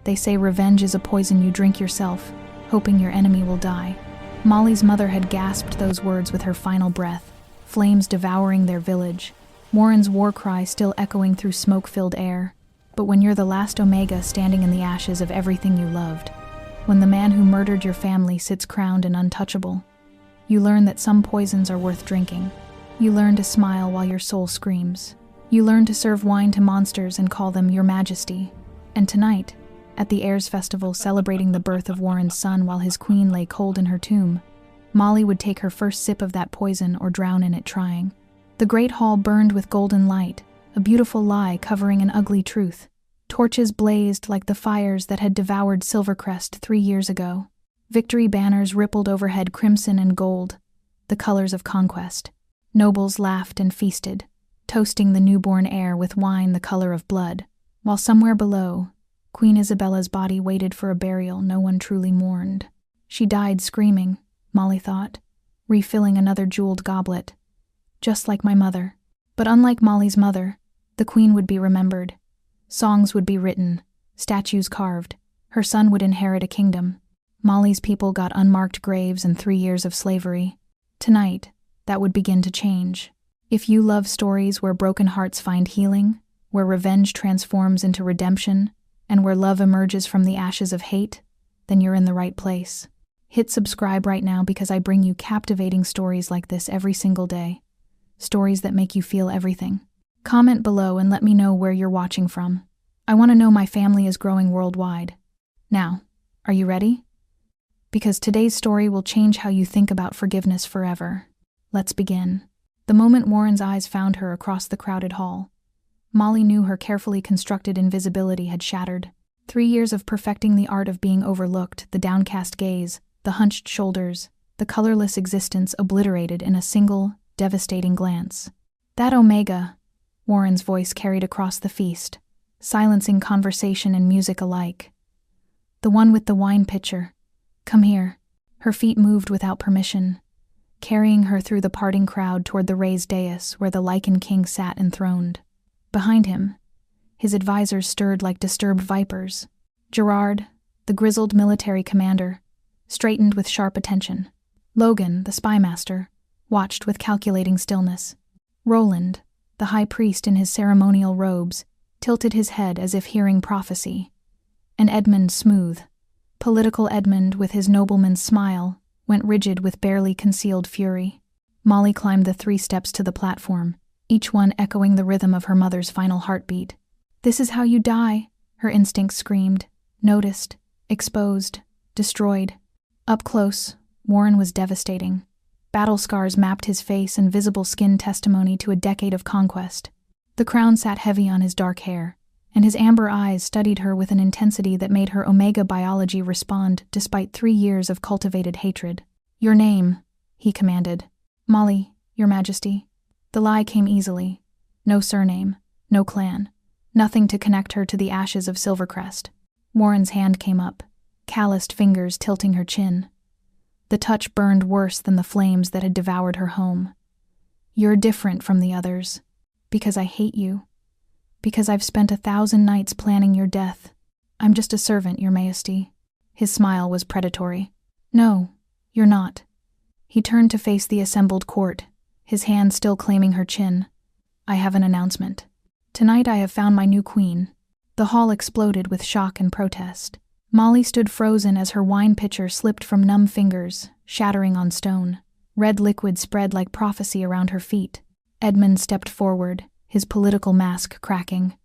They say revenge is a poison you drink yourself, hoping your enemy will die. Molly's mother had gasped those words with her final breath, flames devouring their village, Warren's war cry still echoing through smoke-filled air. But when you're the last Omega standing in the ashes of everything you loved, when the man who murdered your family sits crowned and untouchable, you learn that some poisons are worth drinking. You learn to smile while your soul screams. You learn to serve wine to monsters and call them Your Majesty. And tonight, at the Heirs Festival celebrating the birth of Warren's son while his queen lay cold in her tomb, Molly would take her first sip of that poison or drown in it trying. The great hall burned with golden light, a beautiful lie covering an ugly truth. Torches blazed like the fires that had devoured Silvercrest 3 years ago. Victory banners rippled overhead crimson and gold, the colors of conquest. Nobles laughed and feasted, toasting the newborn heir with wine the color of blood, while somewhere below, Queen Isabella's body waited for a burial no one truly mourned. She died screaming, Molly thought, refilling another jeweled goblet. Just like my mother. But unlike Molly's mother, the queen would be remembered. Songs would be written, statues carved. Her son would inherit a kingdom. Molly's people got unmarked graves and 3 years of slavery. Tonight, that would begin to change. If you love stories where broken hearts find healing, where revenge transforms into redemption, and where love emerges from the ashes of hate, then you're in the right place. Hit subscribe right now because I bring you captivating stories like this every single day. Stories that make you feel everything. Comment below and let me know where you're watching from. I want to know my family is growing worldwide. Now, are you ready? Because today's story will change how you think about forgiveness forever. Let's begin. The moment Warren's eyes found her across the crowded hall, Molly knew her carefully constructed invisibility had shattered. 3 years of perfecting the art of being overlooked, the downcast gaze, the hunched shoulders, the colorless existence obliterated in a single, devastating glance. That Omega, Warren's voice carried across the feast, silencing conversation and music alike. The one with the wine pitcher. Come here. Her feet moved without permission, carrying her through the parting crowd toward the raised dais where the Lycan King sat enthroned. Behind him, his advisors stirred like disturbed vipers. Gerard, the grizzled military commander, straightened with sharp attention. Logan, the spymaster, watched with calculating stillness. Roland, the high priest in his ceremonial robes, tilted his head as if hearing prophecy. And Edmund Smooth, political Edmund with his nobleman's smile, went rigid with barely concealed fury. Molly climbed the 3 steps to the platform, each one echoing the rhythm of her mother's final heartbeat. This is how you die, her instincts screamed. Noticed, exposed, destroyed. Up close, Warren was devastating. Battle scars mapped his face and visible skin testimony to a decade of conquest. The crown sat heavy on his dark hair, and his amber eyes studied her with an intensity that made her Omega biology respond despite 3 years of cultivated hatred. Your name, he commanded. Molly, Your Majesty. The lie came easily. No surname, no clan, nothing to connect her to the ashes of Silvercrest. Warren's hand came up, calloused fingers tilting her chin. The touch burned worse than the flames that had devoured her home. You're different from the others, because I hate you, because I've spent 1,000 nights planning your death. I'm just a servant, Your Majesty. His smile was predatory. No, you're not. He turned to face the assembled court, his hand still claiming her chin. I have an announcement. Tonight I have found my new queen. The hall exploded with shock and protest. Molly stood frozen as her wine pitcher slipped from numb fingers, shattering on stone. Red liquid spread like prophecy around her feet. Edmund stepped forward, his political mask cracking.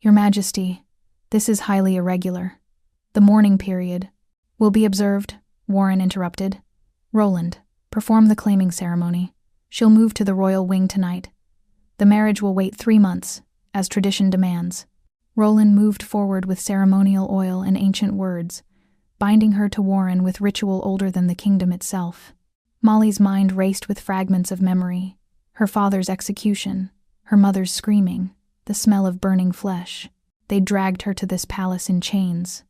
Your Majesty, this is highly irregular. The mourning period will be observed, Warren interrupted. Roland, perform the claiming ceremony. She'll move to the royal wing tonight. The marriage will wait 3 months, as tradition demands. Roland moved forward with ceremonial oil and ancient words, binding her to Warren with ritual older than the kingdom itself. Molly's mind raced with fragments of memory. Her father's execution, her mother's screaming, the smell of burning flesh. They dragged her to this palace in chains.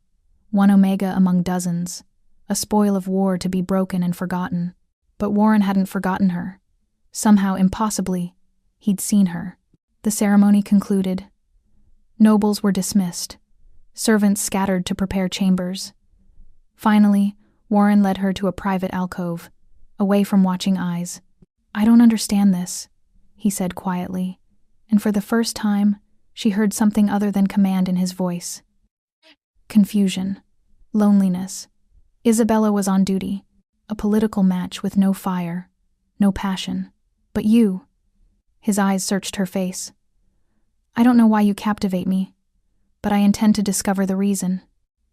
One Omega among dozens, a spoil of war to be broken and forgotten. But Warren hadn't forgotten her. Somehow, impossibly, he'd seen her. The ceremony concluded. Nobles were dismissed. Servants scattered to prepare chambers. Finally, Warren led her to a private alcove, away from watching eyes. "I don't understand this," he said quietly, and for the first time, she heard something other than command in his voice. Confusion. Loneliness. Isabella was on duty, a political match with no fire, no passion. "But you." His eyes searched her face. "I don't know why you captivate me, but I intend to discover the reason.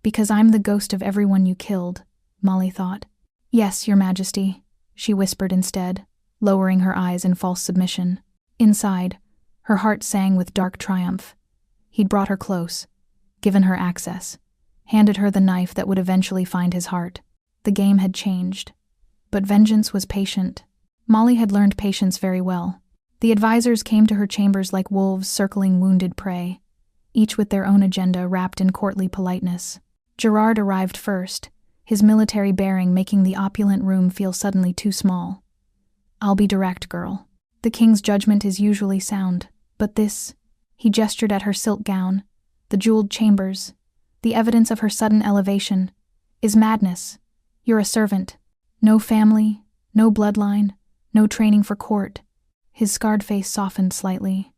Because I'm the ghost of everyone you killed," Molly thought. "Yes, Your Majesty," she whispered instead, lowering her eyes in false submission. Inside, her heart sang with dark triumph. He'd brought her close, given her access, handed her the knife that would eventually find his heart. The game had changed. But vengeance was patient. Molly had learned patience very well. The advisors came to her chambers like wolves circling wounded prey, each with their own agenda wrapped in courtly politeness. Gerard arrived first, his military bearing making the opulent room feel suddenly too small. "I'll be direct, girl. The king's judgment is usually sound, but this," he gestured at her silk gown, the jeweled chambers, the evidence of her sudden elevation, "is madness. You're a servant. No family, no bloodline, no training for court." His scarred face softened slightly.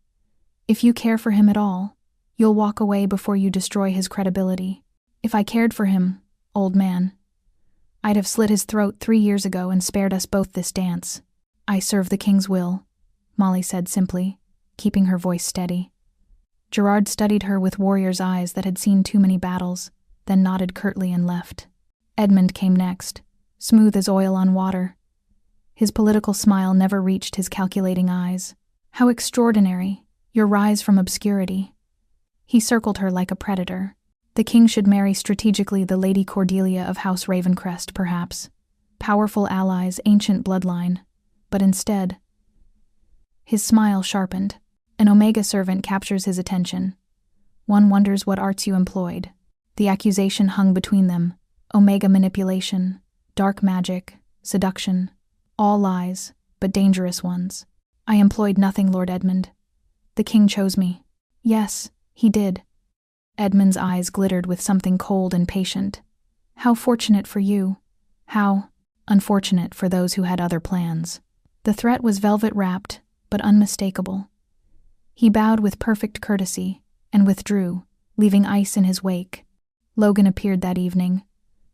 "If you care for him at all, you'll walk away before you destroy his credibility. If I cared for him, old man, I'd have slit his throat 3 years ago and spared us both this dance." "I serve the king's will," Molly said simply, keeping her voice steady. Gerard studied her with warrior's eyes that had seen too many battles, then nodded curtly and left. Edmund came next, smooth as oil on water. His political smile never reached his calculating eyes. "How extraordinary, your rise from obscurity." He circled her like a predator. The king should marry strategically the Lady Cordelia of House Ravencrest, perhaps. Powerful allies, ancient bloodline. But instead... His smile sharpened. An Omega servant captures his attention. One wonders what arts you employed. The accusation hung between them. Omega manipulation, dark magic, seduction. All lies, but dangerous ones. "I employed nothing, Lord Edmund. The king chose me." "Yes, he did." Edmund's eyes glittered with something cold and patient. "How fortunate for you. How unfortunate for those who had other plans." The threat was velvet-wrapped, but unmistakable. He bowed with perfect courtesy and withdrew, leaving ice in his wake. Logan appeared that evening,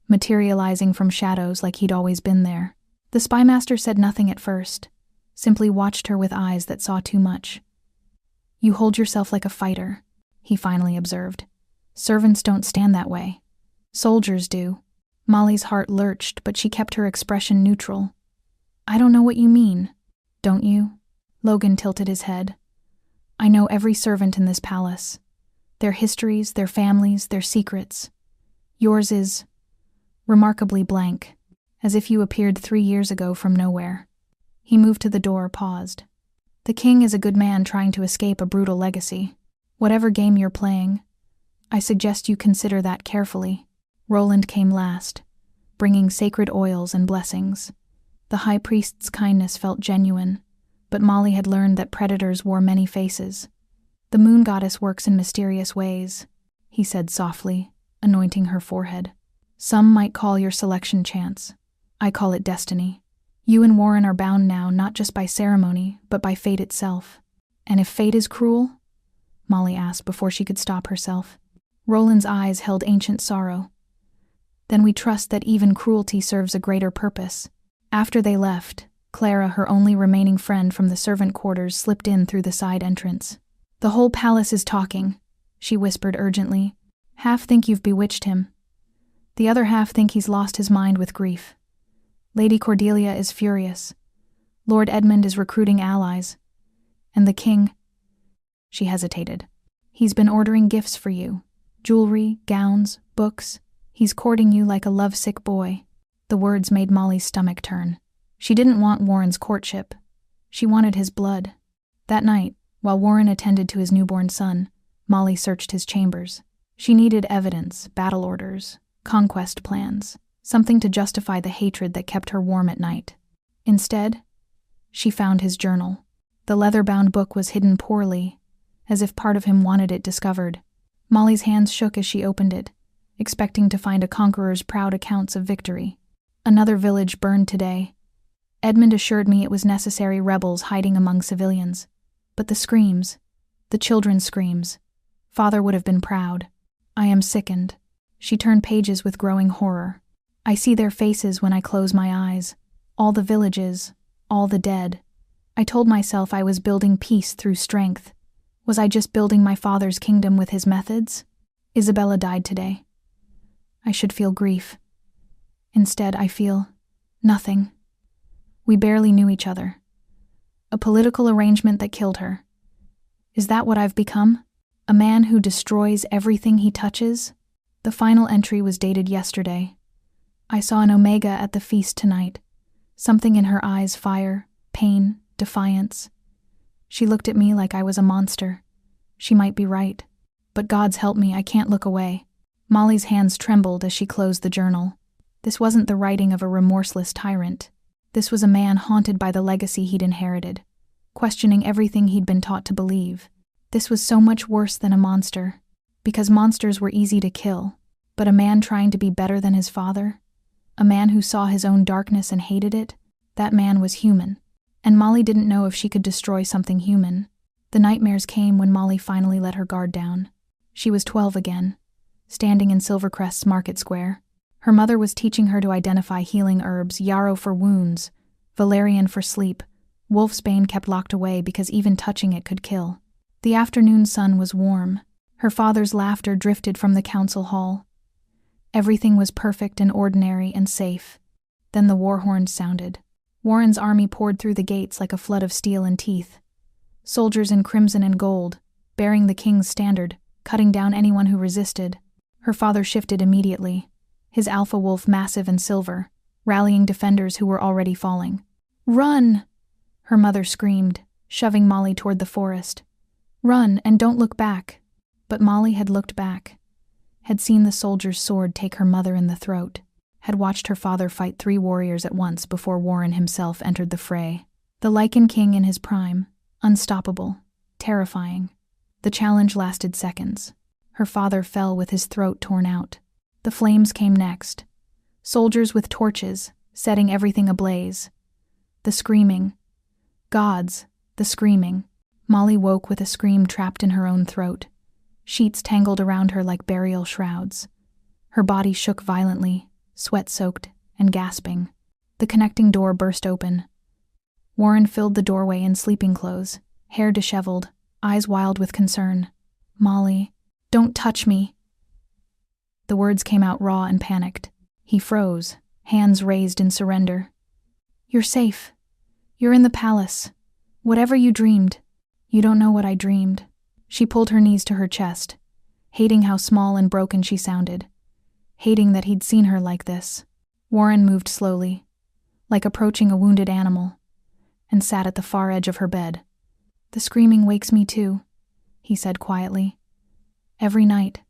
materializing from shadows like he'd always been there. The spymaster said nothing at first, simply watched her with eyes that saw too much. "You hold yourself like a fighter," he finally observed. "Servants don't stand that way. Soldiers do." Molly's heart lurched, but she kept her expression neutral. "I don't know what you mean." "Don't you?" Logan tilted his head. "I know every servant in this palace. Their histories, their families, their secrets. Yours is remarkably blank, as if you appeared 3 years ago from nowhere." He moved to the door, paused. "The king is a good man trying to escape a brutal legacy. Whatever game you're playing, I suggest you consider that carefully." Roland came last, bringing sacred oils and blessings. The high priest's kindness felt genuine, but Molly had learned that predators wore many faces. "The moon goddess works in mysterious ways," he said softly, anointing her forehead. "Some might call your selection chance. I call it destiny. You and Warren are bound now not just by ceremony, but by fate itself." "And if fate is cruel?" Molly asked before she could stop herself. Roland's eyes held ancient sorrow. "Then we trust that even cruelty serves a greater purpose." After they left, Clara, her only remaining friend from the servant quarters, slipped in through the side entrance. "The whole palace is talking," she whispered urgently. "Half think you've bewitched him. The other half think he's lost his mind with grief. Lady Cordelia is furious. Lord Edmund is recruiting allies. And the king..." She hesitated. "He's been ordering gifts for you. Jewelry, gowns, books. He's courting you like a lovesick boy." The words made Molly's stomach turn. She didn't want Warren's courtship. She wanted his blood. That night, while Warren attended to his newborn son, Molly searched his chambers. She needed evidence, battle orders, conquest plans, something to justify the hatred that kept her warm at night. Instead, she found his journal. The leather-bound book was hidden poorly, as if part of him wanted it discovered. Molly's hands shook as she opened it, expecting to find a conqueror's proud accounts of victory. Another village burned today. Edmund assured me it was necessary rebels hiding among civilians. But the screams, the children's screams, Father would have been proud. I am sickened. She turned pages with growing horror. I see their faces when I close my eyes. All the villages, all the dead. I told myself I was building peace through strength. Was I just building my father's kingdom with his methods? Isabella died today. I should feel grief. Instead, I feel nothing. We barely knew each other. A political arrangement that killed her. Is that what I've become? A man who destroys everything he touches? The final entry was dated yesterday. I saw an Omega at the feast tonight. Something in her eyes, fire, pain, defiance. She looked at me like I was a monster. She might be right. But God's help me, I can't look away. Molly's hands trembled as she closed the journal. This wasn't the writing of a remorseless tyrant. This was a man haunted by the legacy he'd inherited, questioning everything he'd been taught to believe. This was so much worse than a monster, because monsters were easy to kill. But a man trying to be better than his father? A man who saw his own darkness and hated it? That man was human. And Molly didn't know if she could destroy something human. The nightmares came when Molly finally let her guard down. She was 12 again, standing in Silvercrest's market square. Her mother was teaching her to identify healing herbs, yarrow for wounds, valerian for sleep. Wolfsbane kept locked away because even touching it could kill. The afternoon sun was warm. Her father's laughter drifted from the council hall. Everything was perfect and ordinary and safe. Then the war horns sounded. Warren's army poured through the gates like a flood of steel and teeth. Soldiers in crimson and gold, bearing the king's standard, cutting down anyone who resisted. Her father shifted immediately, his alpha wolf massive and silver, rallying defenders who were already falling. "Run!" her mother screamed, shoving Molly toward the forest. "Run, and don't look back." But Molly had looked back, had seen the soldier's sword take her mother in the throat, had watched her father fight 3 warriors at once before Warren himself entered the fray. The Lycan King in his prime, unstoppable, terrifying. The challenge lasted seconds. Her father fell with his throat torn out. The flames came next. Soldiers with torches, setting everything ablaze. The screaming. Gods, the screaming. Molly woke with a scream trapped in her own throat. Sheets tangled around her like burial shrouds. Her body shook violently, sweat-soaked and gasping. The connecting door burst open. Warren filled the doorway in sleeping clothes, hair disheveled, eyes wild with concern. "Molly, don't touch me." The words came out raw and panicked. He froze, hands raised in surrender. "You're safe. You're in the palace. Whatever you dreamed. You don't know what I dreamed." She pulled her knees to her chest, hating how small and broken she sounded, hating that he'd seen her like this. Warren moved slowly, like approaching a wounded animal, and sat at the far edge of her bed. "The screaming wakes me too," he said quietly. "Every night.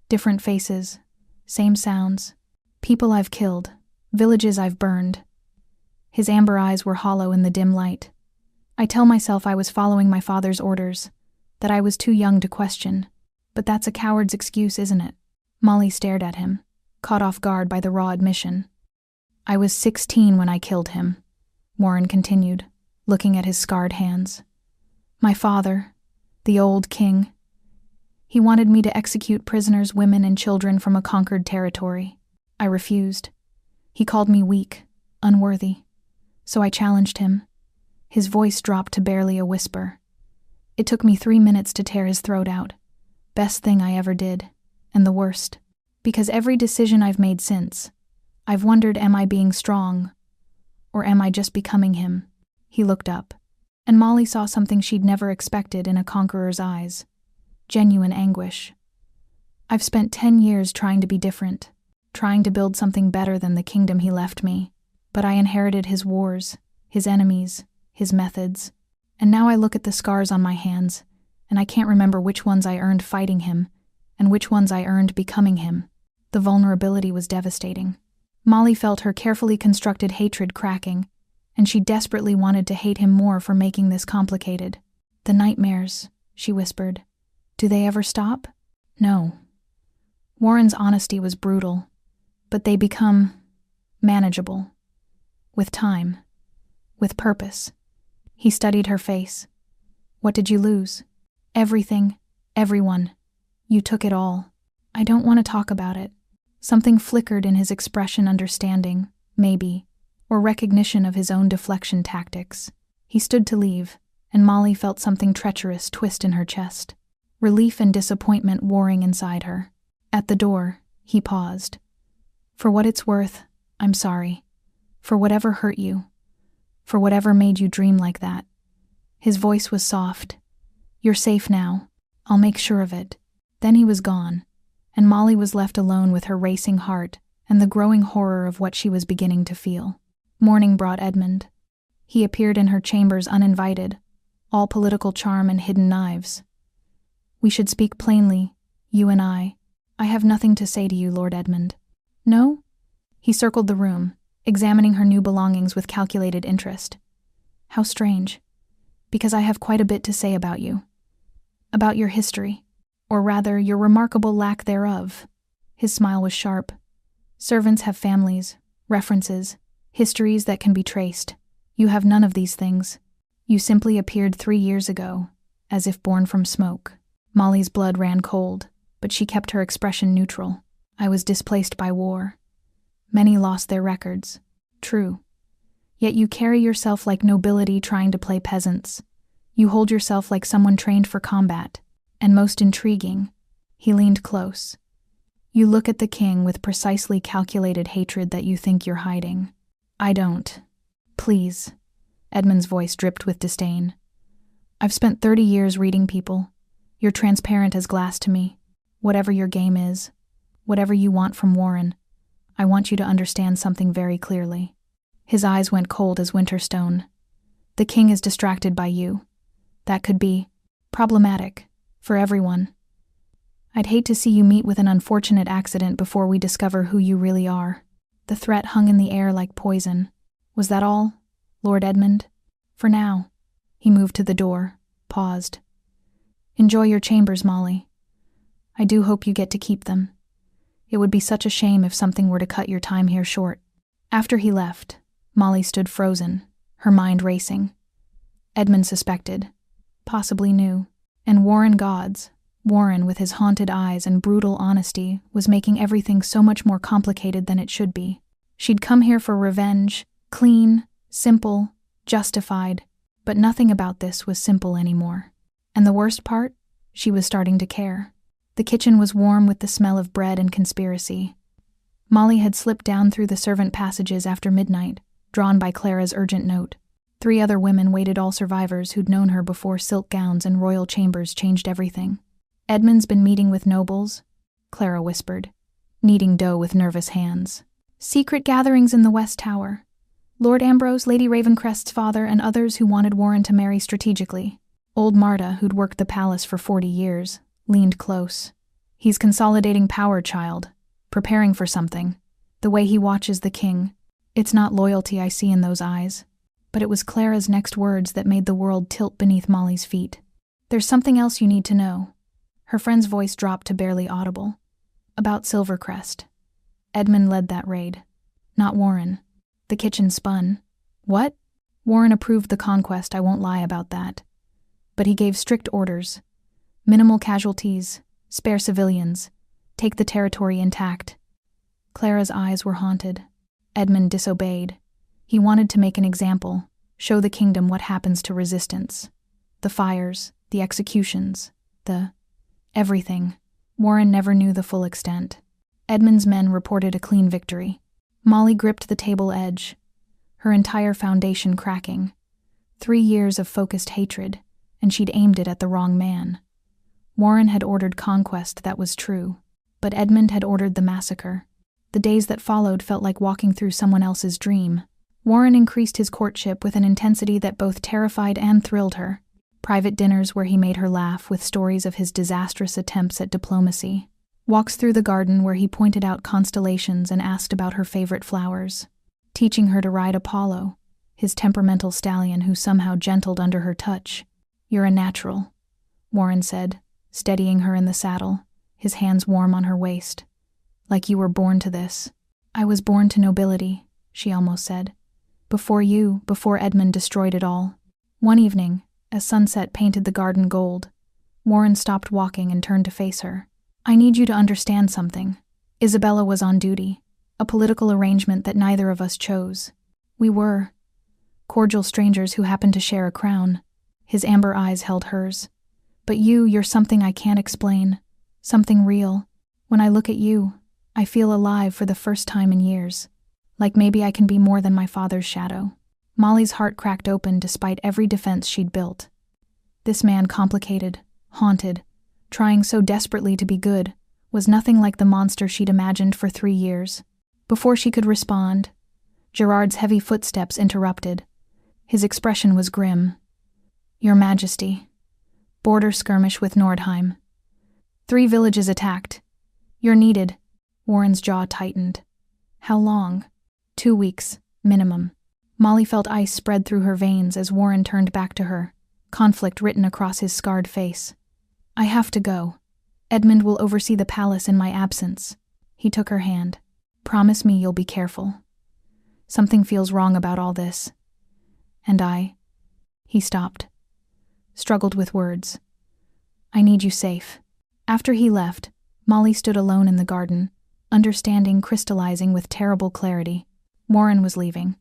Different faces, same sounds. People I've killed, villages I've burned." His amber eyes were hollow in the dim light. "I tell myself I was following my father's orders, that I was too young to question. But that's a coward's excuse, isn't it?" Molly stared at him, caught off guard by the raw admission. "I was 16 when I killed him," Warren continued, looking at his scarred hands. "My father, the old king. He wanted me to execute prisoners, women, and children from a conquered territory. I refused. He called me weak, unworthy. So I challenged him." His voice dropped to barely a whisper. "It took me 3 minutes to tear his throat out. Best thing I ever did, and the worst. Because every decision I've made since, I've wondered, am I being strong, or am I just becoming him?" He looked up, and Molly saw something she'd never expected in a conqueror's eyes. Genuine anguish. "I've spent 10 years trying to be different, trying to build something better than the kingdom he left me. But I inherited his wars, his enemies, his methods. And now I look at the scars on my hands, and I can't remember which ones I earned fighting him, and which ones I earned becoming him." The vulnerability was devastating. Molly felt her carefully constructed hatred cracking, and she desperately wanted to hate him more for making this complicated. "The nightmares," she whispered. "Do they ever stop?" No. Warren's honesty was brutal, but they become manageable. With time. With purpose. He studied her face. What did you lose? Everything. Everyone. You took it all. I don't want to talk about it. Something flickered in his expression, understanding, maybe, or recognition of his own deflection tactics. He stood to leave, and Molly felt something treacherous twist in her chest. Relief and disappointment warring inside her. At the door, he paused. For what it's worth, I'm sorry. For whatever hurt you. For whatever made you dream like that. His voice was soft. You're safe now. I'll make sure of it. Then he was gone, and Molly was left alone with her racing heart and the growing horror of what she was beginning to feel. Morning brought Edmund. He appeared in her chambers uninvited, all political charm and hidden knives. We should speak plainly, you and I. I have nothing to say to you, Lord Edmund. No? He circled the room, examining her new belongings with calculated interest. How strange. Because I have quite a bit to say about you. About your history. Or rather, your remarkable lack thereof. His smile was sharp. Servants have families, references, histories that can be traced. You have none of these things. You simply appeared 3 years ago, as if born from smoke. Molly's blood ran cold, but she kept her expression neutral. I was displaced by war. Many lost their records. True. Yet you carry yourself like nobility trying to play peasants. You hold yourself like someone trained for combat. And most intriguing, he leaned close. You look at the king with precisely calculated hatred that you think you're hiding. I don't. Please. Edmund's voice dripped with disdain. I've spent 30 years reading people. You're transparent as glass to me. Whatever your game is, whatever you want from Warren, I want you to understand something very clearly. His eyes went cold as winter stone. The king is distracted by you. That could be problematic. For everyone. I'd hate to see you meet with an unfortunate accident before we discover who you really are. The threat hung in the air like poison. Was that all, Lord Edmund? For now. He moved to the door, paused. Enjoy your chambers, Molly. I do hope you get to keep them. It would be such a shame if something were to cut your time here short. After he left, Molly stood frozen, her mind racing. Edmund suspected, possibly knew. And Warren with his haunted eyes and brutal honesty, was making everything so much more complicated than it should be. She'd come here for revenge, clean, simple, justified, but nothing about this was simple anymore. And the worst part? She was starting to care. The kitchen was warm with the smell of bread and conspiracy. Molly had slipped down through the servant passages after midnight, drawn by Clara's urgent note. 3 other women waited, all survivors who'd known her before silk gowns and royal chambers changed everything. Edmund's been meeting with nobles, Clara whispered, kneading dough with nervous hands. Secret gatherings in the West Tower. Lord Ambrose, Lady Ravencrest's father, and others who wanted Warren to marry strategically. Old Marta, who'd worked the palace for 40 years, leaned close. He's consolidating power, child, preparing for something. The way he watches the king. It's not loyalty I see in those eyes. But it was Clara's next words that made the world tilt beneath Molly's feet. There's something else you need to know. Her friend's voice dropped to barely audible. About Silvercrest. Edmund led that raid. Not Warren. The kitchen spun. What? Warren approved the conquest, I won't lie about that. But he gave strict orders. Minimal casualties, spare civilians, take the territory intact. Clara's eyes were haunted. Edmund disobeyed. He wanted to make an example, show the kingdom what happens to resistance. The fires, the executions, the everything. Warren never knew the full extent. Edmund's men reported a clean victory. Molly gripped the table edge, her entire foundation cracking. 3 years of focused hatred, and she'd aimed it at the wrong man. Warren had ordered conquest, that was true, but Edmund had ordered the massacre. The days that followed felt like walking through someone else's dream. Warren increased his courtship with an intensity that both terrified and thrilled her. Private dinners where he made her laugh with stories of his disastrous attempts at diplomacy. Walks through the garden where he pointed out constellations and asked about her favorite flowers. Teaching her to ride Apollo, his temperamental stallion who somehow gentled under her touch. You're a natural, Warren said, steadying her in the saddle, his hands warm on her waist. Like you were born to this. I was born to nobility, she almost said. Before Edmund destroyed it all. One evening, as sunset painted the garden gold, Warren stopped walking and turned to face her. I need you to understand something. Isabella was on duty, a political arrangement that neither of us chose. We were cordial strangers who happened to share a crown. His amber eyes held hers. But you're something I can't explain, something real. When I look at you, I feel alive for the first time in years. Like maybe I can be more than my father's shadow. Molly's heart cracked open despite every defense she'd built. This man, complicated, haunted, trying so desperately to be good, was nothing like the monster she'd imagined for 3 years. Before she could respond, Gerard's heavy footsteps interrupted. His expression was grim. Your Majesty. Border skirmish with Nordheim. 3 villages attacked. You're needed. Warren's jaw tightened. How long? 2 weeks, minimum. Molly felt ice spread through her veins as Warren turned back to her, conflict written across his scarred face. I have to go. Edmund will oversee the palace in my absence. He took her hand. Promise me you'll be careful. Something feels wrong about all this. And He stopped. Struggled with words. I need you safe. After he left, Molly stood alone in the garden, understanding crystallizing with terrible clarity. Warren was leaving.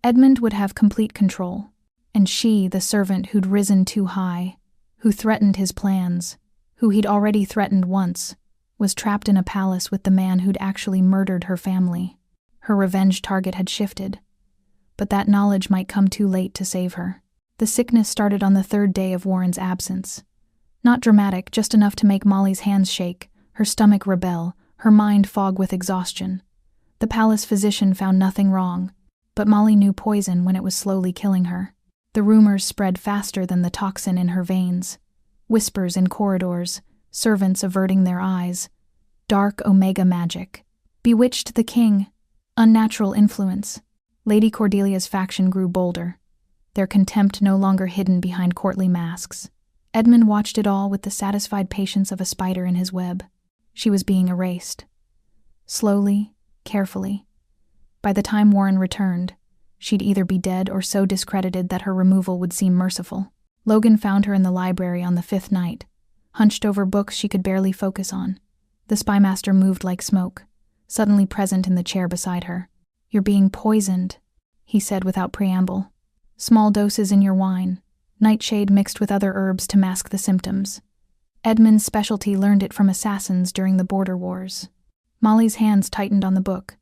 Edmund would have complete control, and she, the servant who'd risen too high, who threatened his plans, who he'd already threatened once, was trapped in a palace with the man who'd actually murdered her family. Her revenge target had shifted, but that knowledge might come too late to save her. The sickness started on the 3rd day of Warren's absence. Not dramatic, just enough to make Molly's hands shake, her stomach rebel, her mind fog with exhaustion. The palace physician found nothing wrong, but Molly knew poison when it was slowly killing her. The rumors spread faster than the toxin in her veins. Whispers in corridors, servants averting their eyes. Dark Omega magic. Bewitched the king. Unnatural influence. Lady Cordelia's faction grew bolder, their contempt no longer hidden behind courtly masks. Edmund watched it all with the satisfied patience of a spider in his web. She was being erased. Slowly, carefully. By the time Warren returned, she'd either be dead or so discredited that her removal would seem merciful. Logan found her in the library on the 5th night, hunched over books she could barely focus on. The spymaster moved like smoke, suddenly present in the chair beside her. You're being poisoned, he said without preamble. Small doses in your wine, nightshade mixed with other herbs to mask the symptoms. Edmund's specialty learned it from assassins during the border wars. Molly's hands tightened on the book.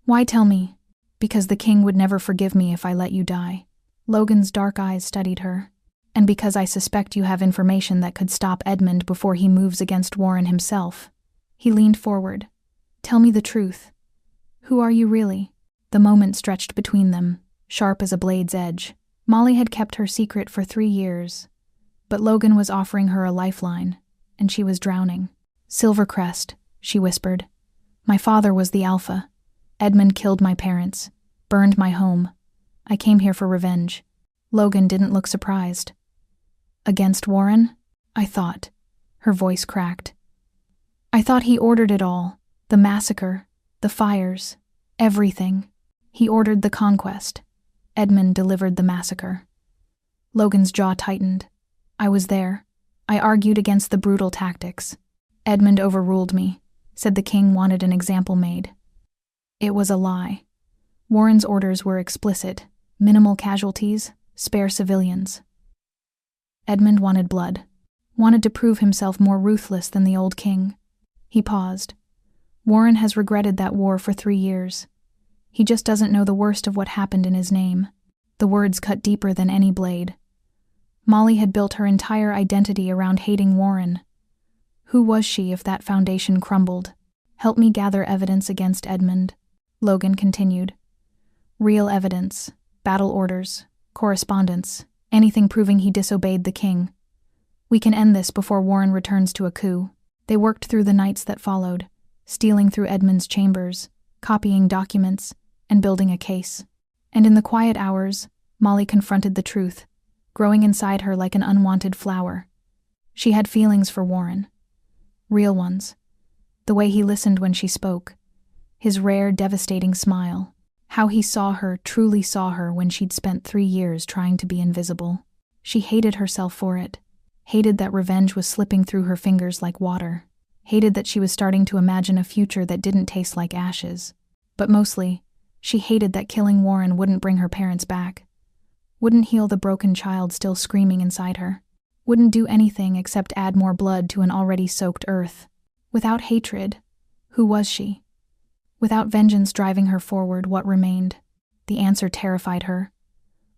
Why tell me? Because the king would never forgive me if I let you die. Logan's dark eyes studied her. And because I suspect you have information that could stop Edmund before he moves against Warren himself. He leaned forward. Tell me the truth. Who are you really? The moment stretched between them, sharp as a blade's edge. Molly had kept her secret for 3 years, but Logan was offering her a lifeline, and she was drowning. Silvercrest, she whispered. My father was the Alpha. Edmund killed my parents, burned my home. I came here for revenge. Logan didn't look surprised. Against Warren? I thought. Her voice cracked. I thought he ordered it all. The massacre, the fires, everything. He ordered the conquest. Edmund delivered the massacre. Logan's jaw tightened. I was there. I argued against the brutal tactics. Edmund overruled me, said the king wanted an example made. It was a lie. Warren's orders were explicit. Minimal casualties, spare civilians. Edmund wanted blood. Wanted to prove himself more ruthless than the old king. He paused. Warren has regretted that war for 3 years. He just doesn't know the worst of what happened in his name. The words cut deeper than any blade. Molly had built her entire identity around hating Warren. Who was she if that foundation crumbled? Help me gather evidence against Edmund, Logan continued. Real evidence, battle orders, correspondence, anything proving he disobeyed the king. We can end this before Warren returns to a coup. They worked through the nights that followed, stealing through Edmund's chambers, copying documents, and building a case. And in the quiet hours, Molly confronted the truth, growing inside her like an unwanted flower. She had feelings for Warren. Real ones. The way he listened when she spoke. His rare, devastating smile. How he saw her, truly saw her, when she'd spent 3 years trying to be invisible. She hated herself for it. Hated that revenge was slipping through her fingers like water. Hated that she was starting to imagine a future that didn't taste like ashes. But mostly, she hated that killing Warren wouldn't bring her parents back. Wouldn't heal the broken child still screaming inside her. Wouldn't do anything except add more blood to an already soaked earth. Without hatred, who was she? Without vengeance driving her forward, what remained? The answer terrified her.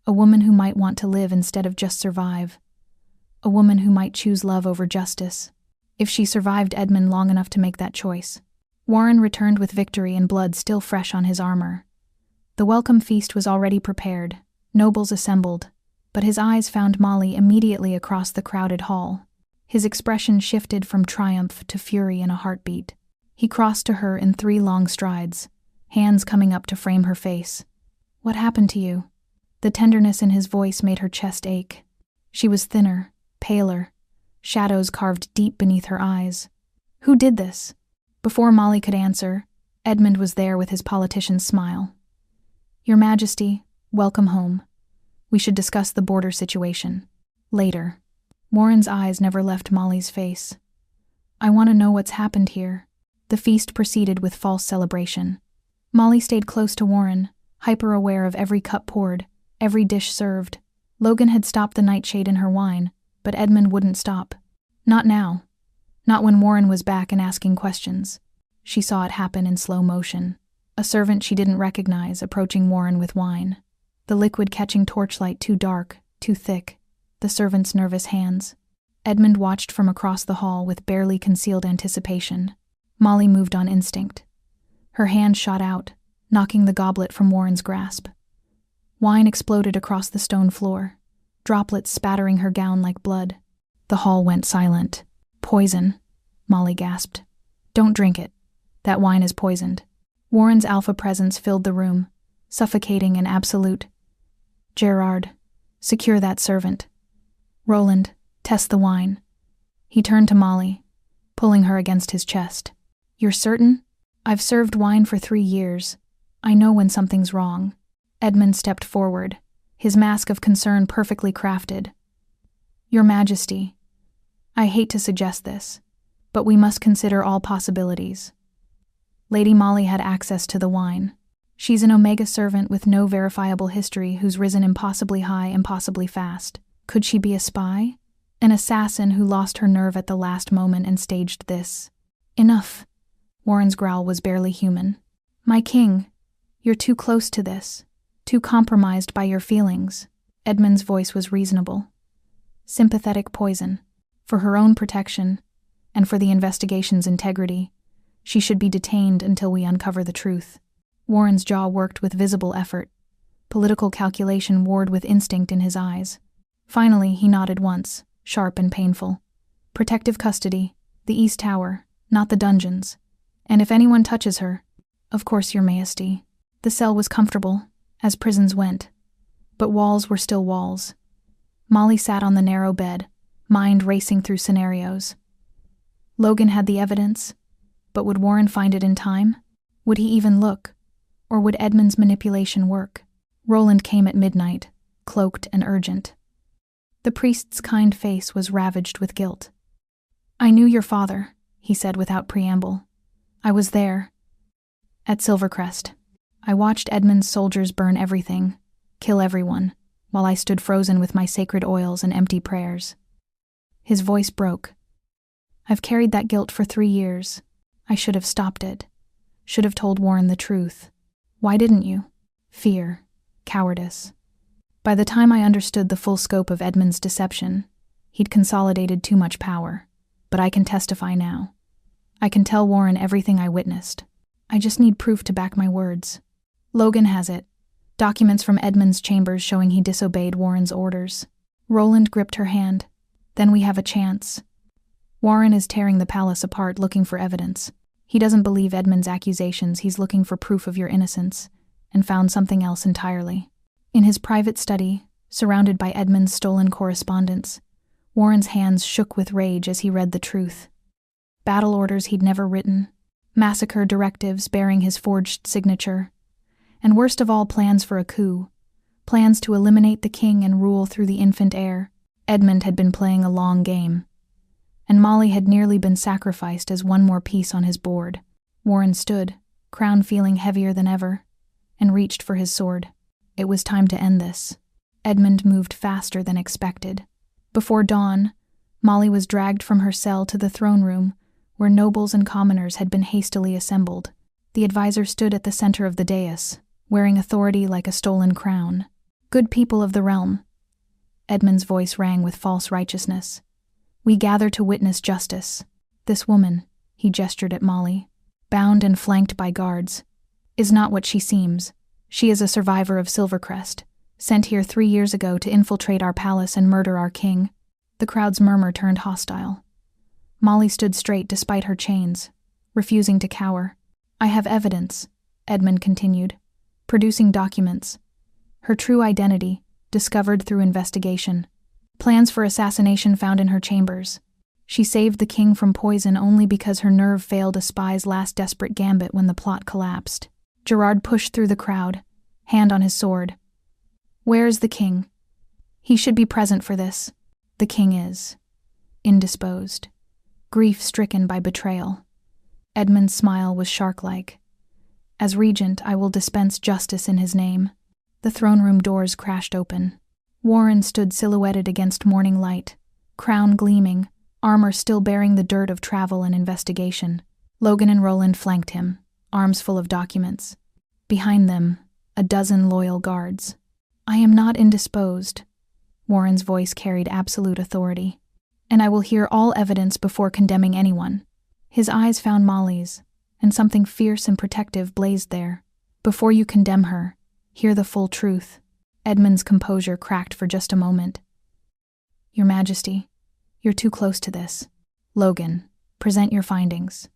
A woman who might want to live instead of just survive. A woman who might choose love over justice. If she survived Edmund long enough to make that choice. Warren returned with victory and blood still fresh on his armor. The welcome feast was already prepared, nobles assembled, but his eyes found Molly immediately across the crowded hall. His expression shifted from triumph to fury in a heartbeat. He crossed to her in 3 long strides, hands coming up to frame her face. "What happened to you?" The tenderness in his voice made her chest ache. She was thinner, paler, shadows carved deep beneath her eyes. "Who did this?" Before Molly could answer, Edmund was there with his politician's smile. "Your Majesty, welcome home. We should discuss the border situation later." Warren's eyes never left Molly's face. "I want to know what's happened here." The feast proceeded with false celebration. Molly stayed close to Warren, hyper-aware of every cup poured, every dish served. Logan had stopped the nightshade in her wine, but Edmund wouldn't stop. Not now. Not when Warren was back and asking questions. She saw it happen in slow motion. A servant she didn't recognize approaching Warren with wine. The liquid catching torchlight too dark, too thick. The servant's nervous hands. Edmund watched from across the hall with barely concealed anticipation. Molly moved on instinct. Her hand shot out, knocking the goblet from Warren's grasp. Wine exploded across the stone floor, droplets spattering her gown like blood. The hall went silent. "Poison," Molly gasped. "Don't drink it. That wine is poisoned." Warren's alpha presence filled the room, suffocating and absolute. "Gerard, secure that servant. Roland, test the wine." He turned to Molly, pulling her against his chest. "You're certain? I've served wine for 3 years. I know when something's wrong." Edmund stepped forward, his mask of concern perfectly crafted. "Your Majesty, I hate to suggest this, but we must consider all possibilities." Lady Molly had access to the wine. She's an Omega servant with no verifiable history who's risen impossibly high, impossibly fast. Could she be a spy? An assassin who lost her nerve at the last moment and staged this? "Enough." Warren's growl was barely human. "My king, you're too close to this, too compromised by your feelings." Edmund's voice was reasonable. Sympathetic poison. For her own protection, and for the investigation's integrity, she should be detained until we uncover the truth. Warren's jaw worked with visible effort. Political calculation warred with instinct in his eyes. Finally, he nodded once, sharp and painful. "Protective custody, the East Tower, not the dungeons. And if anyone touches her, of course, Your Majesty." The cell was comfortable, as prisons went. But walls were still walls. Molly sat on the narrow bed, mind racing through scenarios. Logan had the evidence, but would Warren find it in time? Would he even look? Or would Edmund's manipulation work? Roland came at midnight, cloaked and urgent. The priest's kind face was ravaged with guilt. "I knew your father," he said without preamble. "I was there. At Silvercrest. I watched Edmund's soldiers burn everything, kill everyone, while I stood frozen with my sacred oils and empty prayers." His voice broke. "I've carried that guilt for 3 years. I should have stopped it. Should have told Warren the truth. Why didn't you?" Fear. Cowardice. By the time I understood the full scope of Edmund's deception, he'd consolidated too much power. But I can testify now. I can tell Warren everything I witnessed. I just need proof to back my words. Logan has it. Documents from Edmund's chambers showing he disobeyed Warren's orders. Roland gripped her hand. "Then we have a chance." Warren is tearing the palace apart looking for evidence. He doesn't believe Edmund's accusations, he's looking for proof of your innocence, and found something else entirely. In his private study, surrounded by Edmund's stolen correspondence, Warren's hands shook with rage as he read the truth. battle orders he'd never written, massacre directives bearing his forged signature, and worst of all, plans for a coup, plans to eliminate the king and rule through the infant heir. Edmund had been playing a long game, and Molly had nearly been sacrificed as one more piece on his board. Warren stood, crown feeling heavier than ever, and reached for his sword. It was time to end this. Edmund moved faster than expected. Before dawn, Molly was dragged from her cell to the throne room, where nobles and commoners had been hastily assembled. The advisor stood at the center of the dais, wearing authority like a stolen crown. "Good people of the realm," Edmund's voice rang with false righteousness, "we gather to witness justice. This woman," he gestured at Molly, "bound and flanked by guards, is not what she seems. She is a survivor of Silvercrest, sent here 3 years ago to infiltrate our palace and murder our king." The crowd's murmur turned hostile. Molly stood straight despite her chains, refusing to cower. "I have evidence," Edmund continued, producing documents. Her true identity, discovered through investigation. Plans for assassination found in her chambers. She saved the king from poison only because her nerve failed a spy's last desperate gambit when the plot collapsed. Gerard pushed through the crowd, hand on his sword. "Where is the king? He should be present for this." "The king is indisposed, grief-stricken by betrayal." Edmund's smile was shark-like. "As regent, I will dispense justice in his name." The throne room doors crashed open. Warren stood silhouetted against morning light, crown gleaming, armor still bearing the dirt of travel and investigation. Logan and Roland flanked him, arms full of documents. Behind them, a dozen loyal guards. "I am not indisposed," Warren's voice carried absolute authority, "and I will hear all evidence before condemning anyone." His eyes found Molly's, and something fierce and protective blazed there. "Before you condemn her, hear the full truth." Edmund's composure cracked for just a moment. "Your Majesty, you're too close to this." "Logan, present your findings."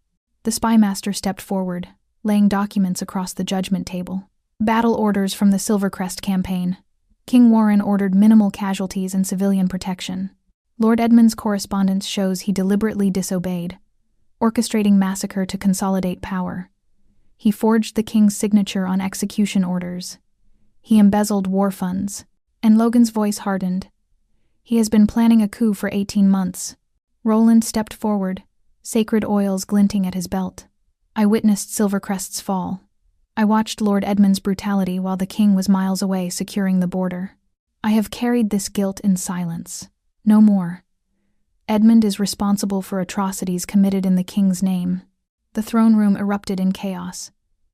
The spymaster stepped forward, laying documents across the judgment table. Battle orders from the Silvercrest campaign. King Warren ordered minimal casualties and civilian protection. Lord Edmund's correspondence shows he deliberately disobeyed, orchestrating massacre to consolidate power. He forged the king's signature on execution orders. He embezzled war funds, and Logan's voice hardened. "He has been planning a coup for 18 months. Roland stepped forward, sacred oils glinting at his belt. "I witnessed Silvercrest's fall. I watched Lord Edmund's brutality while the king was miles away securing the border. I have carried this guilt in silence. No more. Edmund is responsible for atrocities committed in the king's name." The throne room erupted in chaos.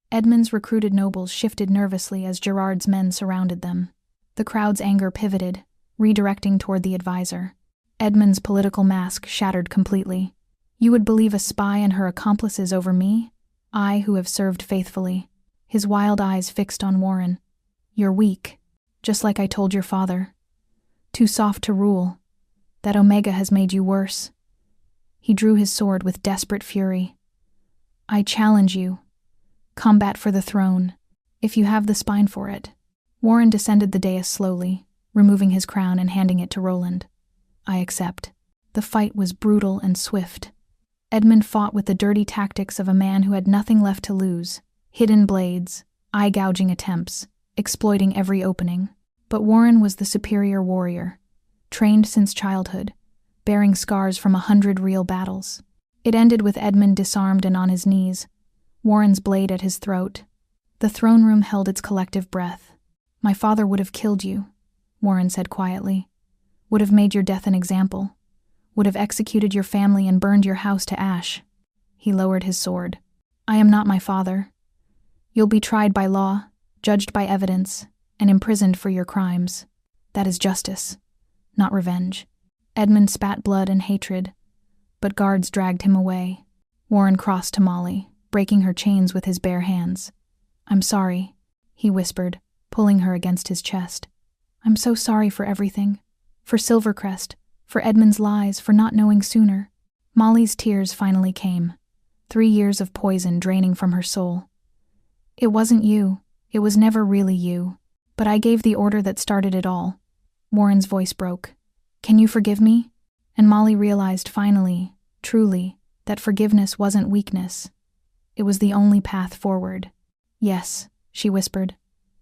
Edmund's recruited nobles shifted nervously as Gerard's men surrounded them. The crowd's anger pivoted, redirecting toward the advisor. Edmund's political mask shattered completely. "You would believe a spy and her accomplices over me? I who have served faithfully." His wild eyes fixed on Warren. "You're weak, just like I told your father. Too soft to rule. That Omega has made you worse." He drew his sword with desperate fury. "I challenge you. Combat for the throne, if you have the spine for it." Warren descended the dais slowly, removing his crown and handing it to Roland. "I accept." The fight was brutal and swift. Edmund fought with the dirty tactics of a man who had nothing left to lose. Hidden blades, eye-gouging attempts, exploiting every opening. But Warren was the superior warrior, trained since childhood, bearing scars from 100 real battles. It ended with Edmund disarmed and on his knees, Warren's blade at his throat. The throne room held its collective breath. "My father would have killed you," Warren said quietly. "Would have made your death an example. Would have executed your family and burned your house to ash." He lowered his sword. "I am not my father. You'll be tried by law, judged by evidence, and imprisoned for your crimes. That is justice, not revenge." Edmund spat blood and hatred, but guards dragged him away. Warren crossed to Molly, breaking her chains with his bare hands. "I'm sorry," he whispered, pulling her against his chest. "I'm so sorry for everything. For Silvercrest, for Edmund's lies, for not knowing sooner." Molly's tears finally came, 3 years of poison draining from her soul. "It wasn't you. It was never really you. But I gave the order that started it all." Warren's voice broke. "Can you forgive me?" And Molly realized finally, truly, that forgiveness wasn't weakness. It was the only path forward. "Yes," she whispered.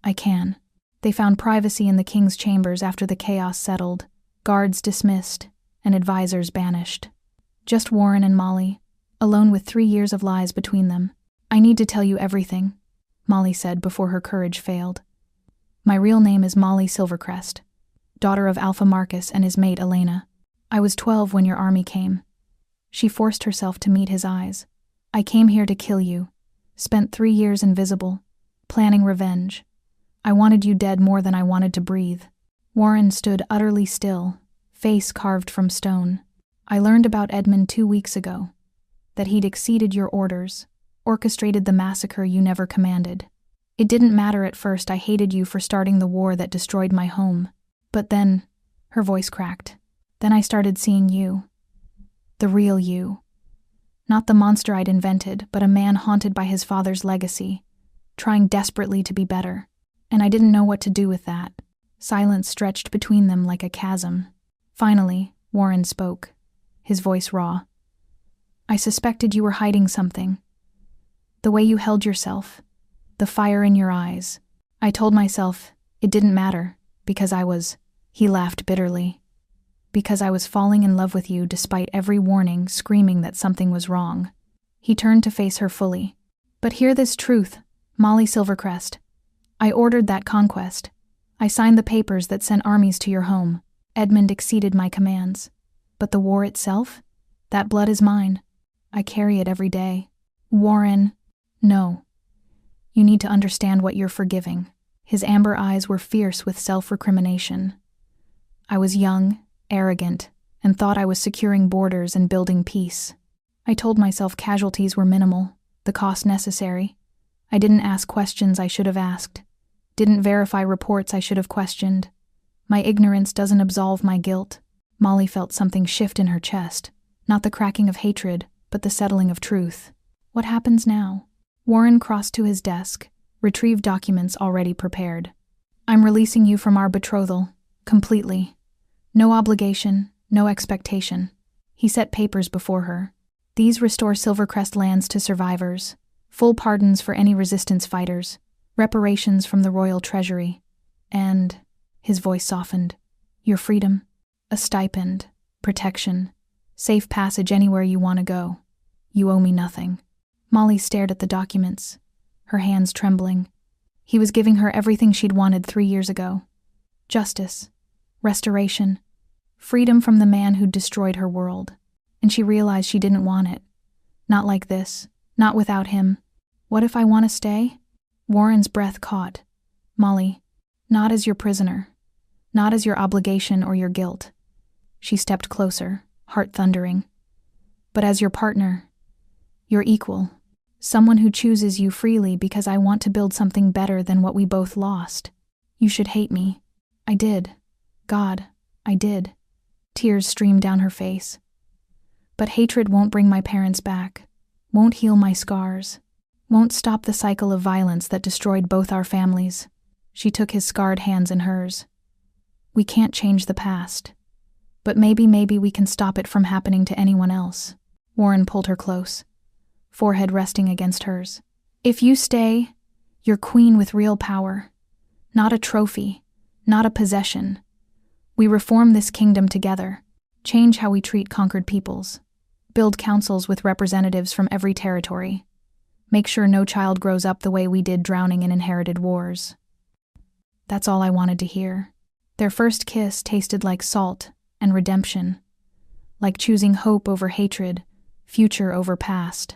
"I can." They found privacy in the king's chambers after the chaos settled, guards dismissed, and advisors banished. Just Warren and Molly, alone with 3 years of lies between them. "I need to tell you everything," Molly said before her courage failed. "My real name is Molly Silvercrest, daughter of Alpha Marcus and his mate Elena. I was 12 when your army came." She forced herself to meet his eyes. "I came here to kill you. Spent 3 years invisible, planning revenge. I wanted you dead more than I wanted to breathe." Warren stood utterly still, face carved from stone. "I learned about Edmund 2 weeks ago. That he'd exceeded your orders, orchestrated the massacre you never commanded. It didn't matter at first. I hated you for starting the war that destroyed my home. But then," her voice cracked, "then I started seeing you. The real you. Not the monster I'd invented, but a man haunted by his father's legacy, trying desperately to be better. And I didn't know what to do with that." Silence stretched between them like a chasm. Finally, Warren spoke, his voice raw. "I suspected you were hiding something. The way you held yourself, the fire in your eyes. I told myself it didn't matter, because I was," he laughed bitterly, "because I was falling in love with you despite every warning screaming that something was wrong." He turned to face her fully. "But hear this truth, Molly Silvercrest. I ordered that conquest. I signed the papers that sent armies to your home. Edmund exceeded my commands. But the war itself? That blood is mine. I carry it every day." "Warren." "No. You need to understand what you're forgiving." His amber eyes were fierce with self-recrimination. "I was young, arrogant, and thought I was securing borders and building peace. I told myself casualties were minimal, the cost necessary. I didn't ask questions I should have asked, didn't verify reports I should have questioned. My ignorance doesn't absolve my guilt." Molly felt something shift in her chest, not the cracking of hatred, but the settling of truth. "What happens now?" Warren crossed to his desk, retrieved documents already prepared. "I'm releasing you from our betrothal, completely. No obligation, no expectation." He set papers before her. "These restore Silvercrest lands to survivors, full pardons for any resistance fighters, reparations from the royal treasury, and," his voice softened, "your freedom, a stipend, protection, safe passage anywhere you want to go. You owe me nothing." Molly stared at the documents, her hands trembling. He was giving her everything she'd wanted 3 years ago. Justice, restoration, freedom from the man who'd destroyed her world. And she realized she didn't want it. Not like this, not without him. "What if I want to stay?" Warren's breath caught. "Molly, not as your prisoner, not as your obligation or your guilt." She stepped closer, heart thundering. "But as your partner, your equal, someone who chooses you freely because I want to build something better than what we both lost. You should hate me. I did. God, I did." Tears streamed down her face. "But hatred won't bring my parents back, won't heal my scars, won't stop the cycle of violence that destroyed both our families." She took his scarred hands in hers. "We can't change the past, but maybe we can stop it from happening to anyone else." Warren pulled her close, forehead resting against hers. "If you stay, you're queen with real power. Not a trophy, not a possession. We reform this kingdom together, change how we treat conquered peoples, build councils with representatives from every territory, make sure no child grows up the way we did drowning in inherited wars." That's all I wanted to hear. Their first kiss tasted like salt and redemption, like choosing hope over hatred, future over past,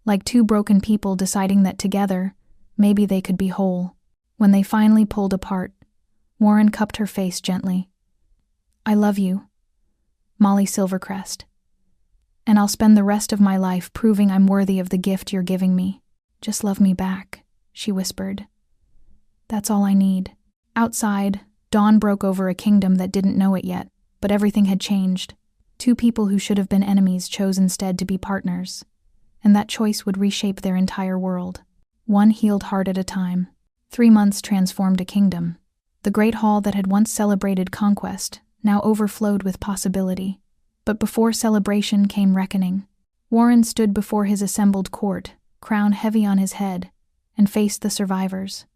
like two broken people deciding that together, maybe they could be whole. When they finally pulled apart, Warren cupped her face gently. "I love you, Molly Silvercrest, and I'll spend the rest of my life proving I'm worthy of the gift you're giving me. Just love me back," she whispered. "That's all I need." Outside, dawn broke over a kingdom that didn't know it yet, but everything had changed. Two people who should have been enemies chose instead to be partners, and that choice would reshape their entire world. One healed heart at a time. 3 months transformed a kingdom. The great hall that had once celebrated conquest now overflowed with possibility. But before celebration came reckoning. Warren stood before his assembled court, crown heavy on his head, and faced the survivors.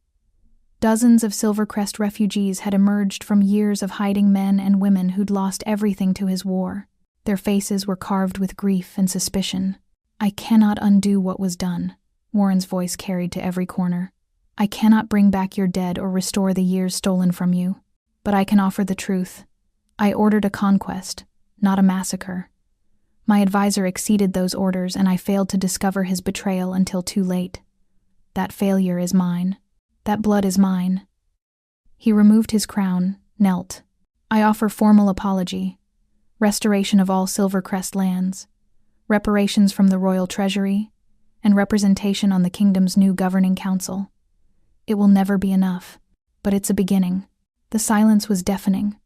Dozens of Silvercrest refugees had emerged from years of hiding, men and women who'd lost everything to his war. Their faces were carved with grief and suspicion. "I cannot undo what was done," Warren's voice carried to every corner. "I cannot bring back your dead or restore the years stolen from you. But I can offer the truth. I ordered a conquest, not a massacre. My advisor exceeded those orders, and I failed to discover his betrayal until too late. That failure is mine. That blood is mine." He removed his crown, knelt. "I offer formal apology, restoration of all Silvercrest lands, reparations from the royal treasury, and representation on the kingdom's new governing council. It will never be enough, but it's a beginning." The silence was deafening.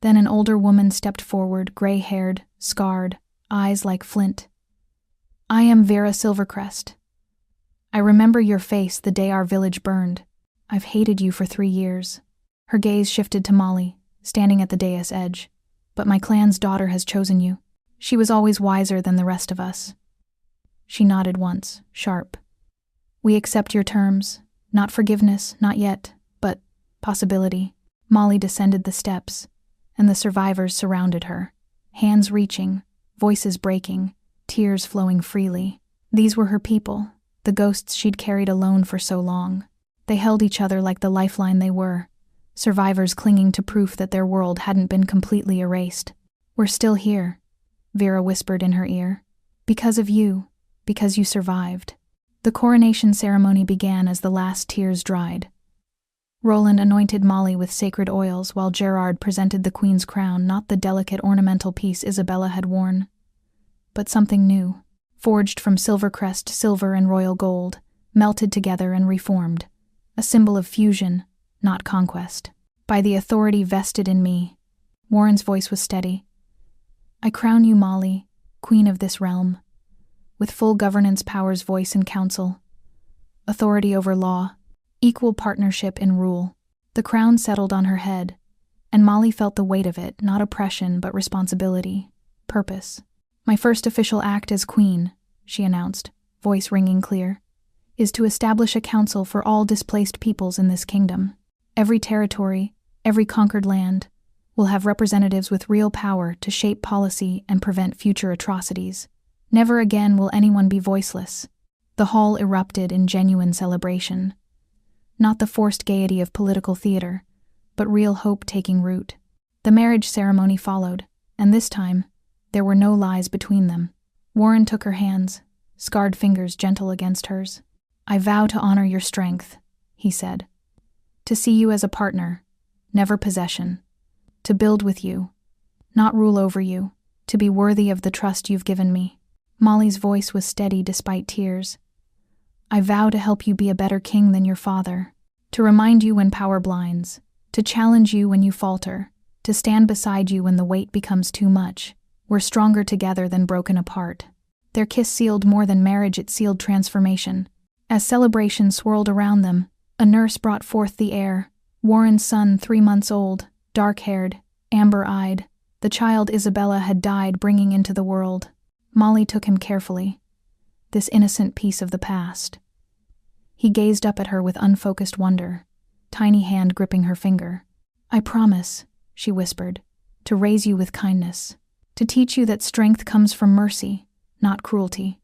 Then an older woman stepped forward, gray-haired, scarred, eyes like flint. "I am Vera Silvercrest. I remember your face the day our village burned. I've hated you for 3 years." Her gaze shifted to Molly, standing at the dais edge. "But my clan's daughter has chosen you. She was always wiser than the rest of us." She nodded once, sharp. "We accept your terms. Not forgiveness, not yet, but possibility." Molly descended the steps, and the survivors surrounded her, hands reaching, voices breaking, tears flowing freely. These were her people, the ghosts she'd carried alone for so long. They held each other like the lifeline they were, survivors clinging to proof that their world hadn't been completely erased. "We're still here," Vera whispered in her ear. "Because of you, because you survived." The coronation ceremony began as the last tears dried. Roland anointed Molly with sacred oils while Gerard presented the queen's crown, not the delicate ornamental piece Isabella had worn, but something new, forged from Silvercrest silver and royal gold, melted together and reformed, a symbol of fusion, not conquest. "By the authority vested in me," Warren's voice was steady, "I crown you, Molly, queen of this realm, with full governance powers, voice in council, authority over law, equal partnership in rule." The crown settled on her head, and Molly felt the weight of it, not oppression but responsibility, purpose. "My first official act as queen," she announced, voice ringing clear, "is to establish a council for all displaced peoples in this kingdom. Every territory, every conquered land, will have representatives with real power to shape policy and prevent future atrocities. Never again will anyone be voiceless." The hall erupted in genuine celebration. Not the forced gaiety of political theater, but real hope taking root. The marriage ceremony followed, and this time, there were no lies between them. Warren took her hands, scarred fingers gentle against hers. "I vow to honor your strength," he said. "To see you as a partner, never possession. To build with you, not rule over you. To be worthy of the trust you've given me." Molly's voice was steady despite tears. "I vow to help you be a better king than your father. To remind you when power blinds. To challenge you when you falter. To stand beside you when the weight becomes too much. We're stronger together than broken apart." Their kiss sealed more than marriage, it sealed transformation. As celebration swirled around them, a nurse brought forth the heir, Warren's son, 3 months old, dark-haired, amber-eyed. The child Isabella had died bringing into the world. Molly took him carefully, this innocent piece of the past. He gazed up at her with unfocused wonder, tiny hand gripping her finger. "I promise," she whispered, "to raise you with kindness, to teach you that strength comes from mercy, not cruelty,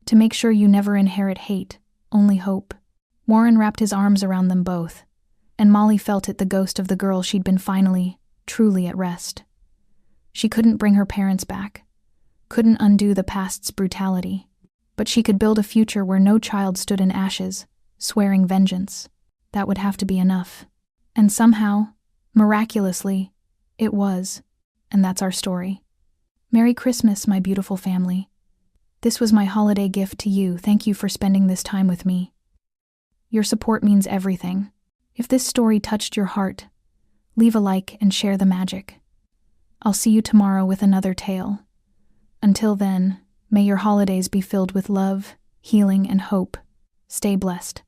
to make sure you never inherit hate, only hope." Warren wrapped his arms around them both, and Molly felt it, the ghost of the girl she'd been finally, truly at rest. She couldn't bring her parents back, couldn't undo the past's brutality, but she could build a future where no child stood in ashes, swearing vengeance. That would have to be enough. And somehow, miraculously, it was, and that's our story. Merry Christmas, my beautiful family. This was my holiday gift to you. Thank you for spending this time with me. Your support means everything. If this story touched your heart, leave a like and share the magic. I'll see you tomorrow with another tale. Until then, may your holidays be filled with love, healing, and hope. Stay blessed.